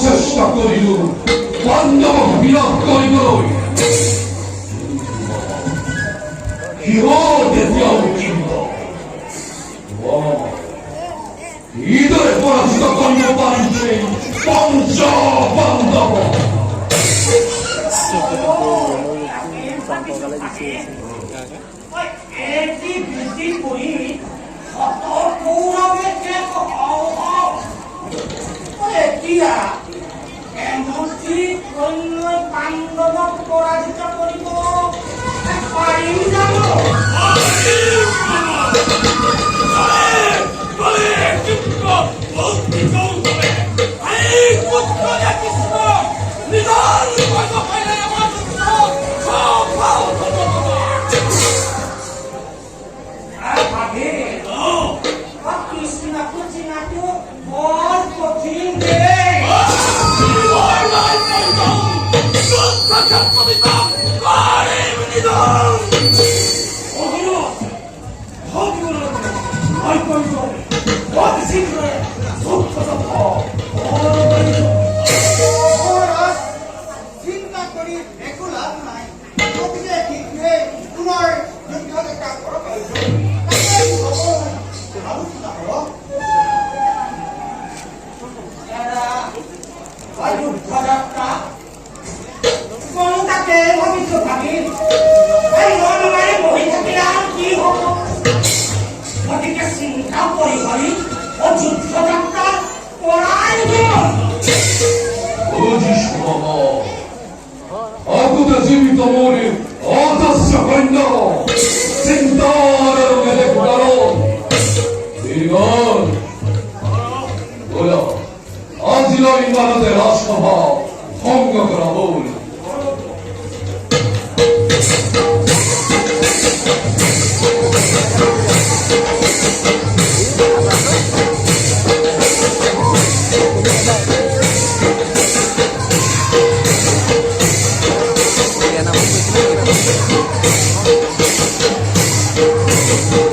চেষ্টা করিল পাণ্ডব বিরাট করিল ঈদরে পরাজিত করিল পারিতে পঞ্চ পাণ্ডব পাণ্ডবক পরাজিত করিব পারি জানো চিন্তা করি একো লাভ নাই গতিকে ঠিকহে তোমাৰ যুদ্ধত এটা কৰক তাকে ভাবিছো ভাবি বহি থাকিলে আৰু কি হব গতিকে চিন্তা কৰি কৰি যুদ্ধ যাত্ৰা কৰাই আগুতে জীবিত মরে অদস্য কন্য চিন্তার মেলে কারণ আজির ইমারতের রাজসভা ভঙ্গ করা হল Thank you.